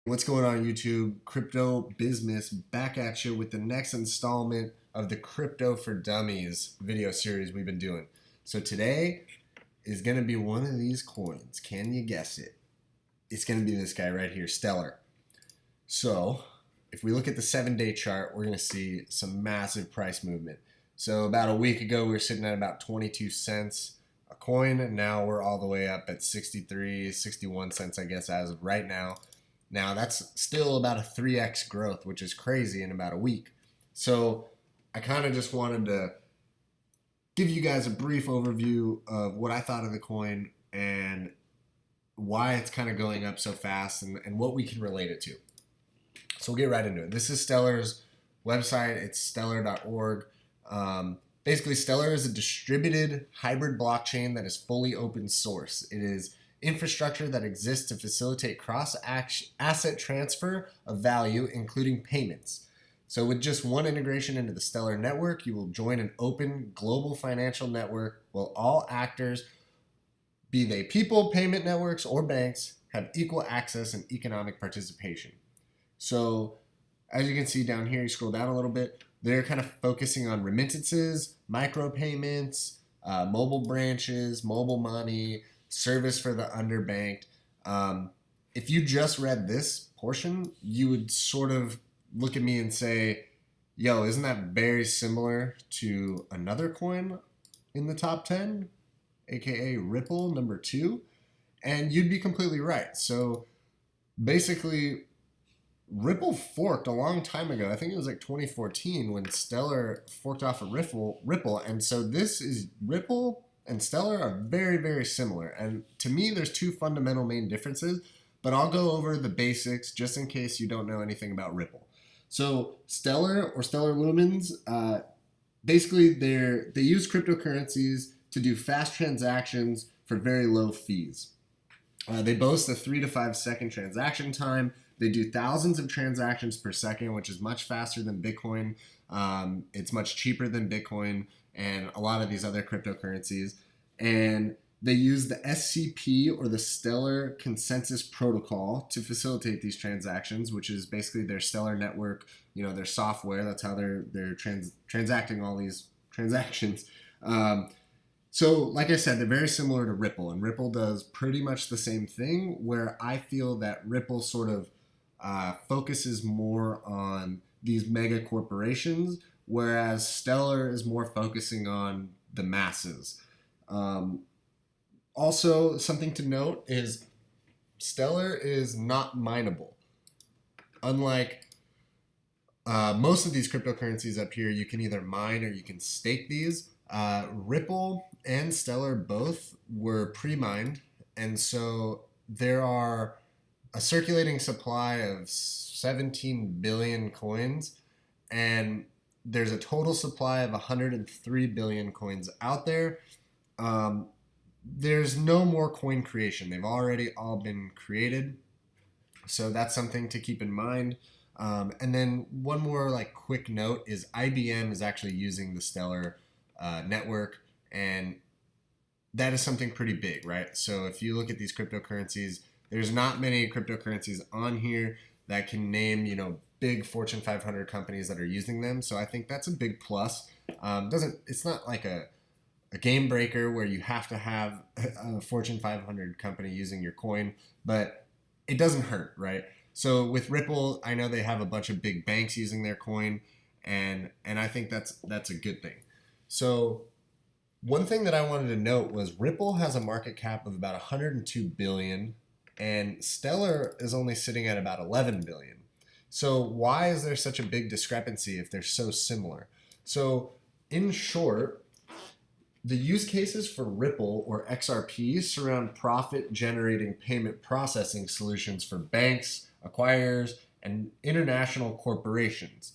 What's going on, YouTube? Crypto Business back at you with the next installment of the Crypto for Dummies video series we've been doing. So today is going to be one of these coins. Can you guess it? It's going to be this guy right here, Stellar. So if we look at the 7-day chart, we're going to see some massive price movement. So about a week ago, we were sitting at about 22 cents a coin, and now we're all the way up at 63, 61 cents, I guess, as of right now. Now, that's still about a 3x growth, which is crazy in about a week. So I kind of just wanted to give you guys a brief overview of what I thought of the coin and why it's kind of going up so fast and what we can relate it to. So we'll get right into it. This is Stellar's website. It's stellar.org. Basically, Stellar is a distributed hybrid blockchain that is fully open source. It is infrastructure that exists to facilitate cross-asset transfer of value, including payments. So with just one integration into the Stellar network, you will join an open global financial network where all actors, be they people, payment networks, or banks, have equal access and economic participation. So as you can see down here, you scroll down a little bit, they're kind of focusing on remittances, micropayments, mobile branches, mobile money, service for the underbanked. If you just read this portion, you would sort of look at me and say, yo, isn't that very similar to another coin in the top 10, aka Ripple number 2? And you'd be completely right. So basically, Ripple forked a long time ago. I think it was like 2014 when Stellar forked off of Ripple. And so this is Ripple and Stellar are very, very similar. And to me, there's two fundamental main differences, but I'll go over the basics just in case you don't know anything about Ripple. So Stellar or Stellar Lumens, basically they use cryptocurrencies to do fast transactions for very low fees. They boast a 3 to 5 second transaction time. They do thousands of transactions per second, which is much faster than Bitcoin. It's much cheaper than Bitcoin and a lot of these other cryptocurrencies. And they use the SCP, or the Stellar Consensus Protocol, to facilitate these transactions, which is basically their Stellar network, their software. That's how they're transacting all these transactions. So, like I said, they're very similar to Ripple, and Ripple does pretty much the same thing, where I feel that Ripple sort of focuses more on these mega corporations, whereas Stellar is more focusing on the masses. Also, something to note is Stellar is not mineable. Unlike most of these cryptocurrencies up here, you can either mine or you can stake these. Ripple and Stellar both were pre-mined, and so there are a circulating supply of 17 billion coins, and there's a total supply of 103 billion coins out there. There's no more coin creation. They've already all been created, so that's something to keep in mind. And then one more quick note is IBM is actually using the Stellar network, and that is something pretty big, right? So if you look at these cryptocurrencies, there's not many cryptocurrencies on here that can name, big Fortune 500 companies that are using them. So I think that's a big plus. It's not like a game breaker where you have to have a Fortune 500 company using your coin, but it doesn't hurt, right? So with Ripple, I know they have a bunch of big banks using their coin, and I think that's a good thing. So one thing that I wanted to note was Ripple has a market cap of about 102 billion, and Stellar is only sitting at about 11 billion. So why is there such a big discrepancy if they're so similar? So in short, the use cases for Ripple, or XRP, surround profit-generating payment processing solutions for banks, acquirers, and international corporations.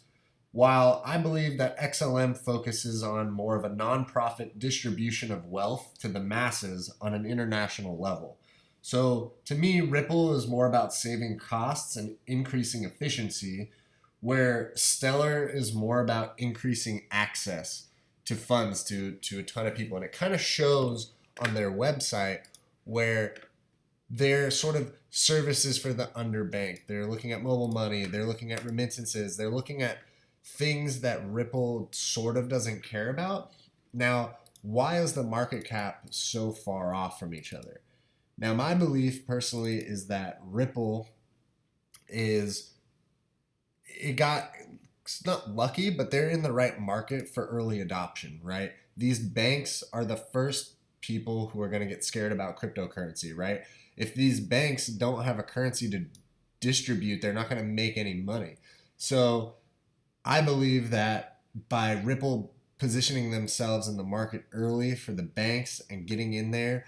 While I believe that XLM focuses on more of a nonprofit distribution of wealth to the masses on an international level. So to me, Ripple is more about saving costs and increasing efficiency, where Stellar is more about increasing access to funds to a ton of people. And it kind of shows on their website where they're sort of services for the underbanked. They're looking at mobile money. They're looking at remittances. They're looking at things that Ripple sort of doesn't care about. Now, why is the market cap so far off from each other? Now, my belief personally is that Ripple it's not lucky, but they're in the right market for early adoption, right? These banks are the first people who are going to get scared about cryptocurrency, right? If these banks don't have a currency to distribute, they're not going to make any money. So I believe that by Ripple positioning themselves in the market early for the banks and getting in there,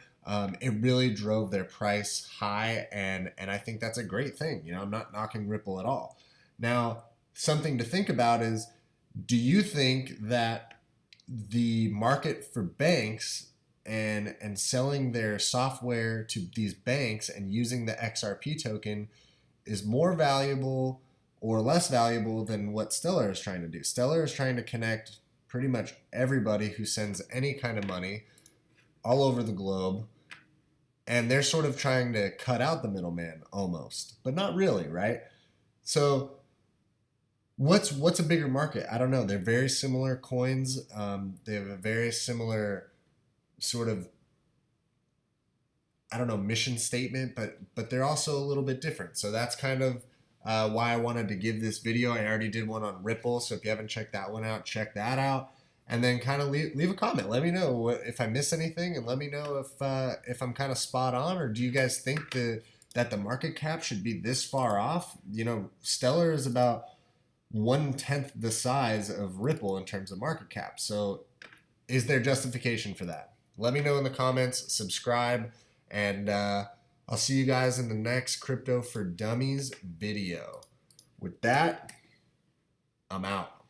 it really drove their price high, and I think that's a great thing. I'm not knocking Ripple at all. Now, something to think about is, do you think that the market for banks and selling their software to these banks and using the XRP token is more valuable or less valuable than what Stellar is trying to do? Stellar is trying to connect pretty much everybody who sends any kind of money all over the globe, and they're sort of trying to cut out the middleman almost, but not really, right? So what's a bigger market? I don't know. They're very similar coins. They have a very similar sort of, I don't know, mission statement, but they're also a little bit different. So that's kind of why I wanted to give this video. I already did one on Ripple, so if you haven't checked that one out, check that out. And then kind of leave a comment. Let me know if I miss anything, and let me know if I'm kind of spot on, or do you guys think that the market cap should be this far off? Stellar is about 1/10 the size of Ripple in terms of market cap. So is there justification for that? Let me know in the comments, subscribe, and I'll see you guys in the next Crypto for Dummies video. With that, I'm out.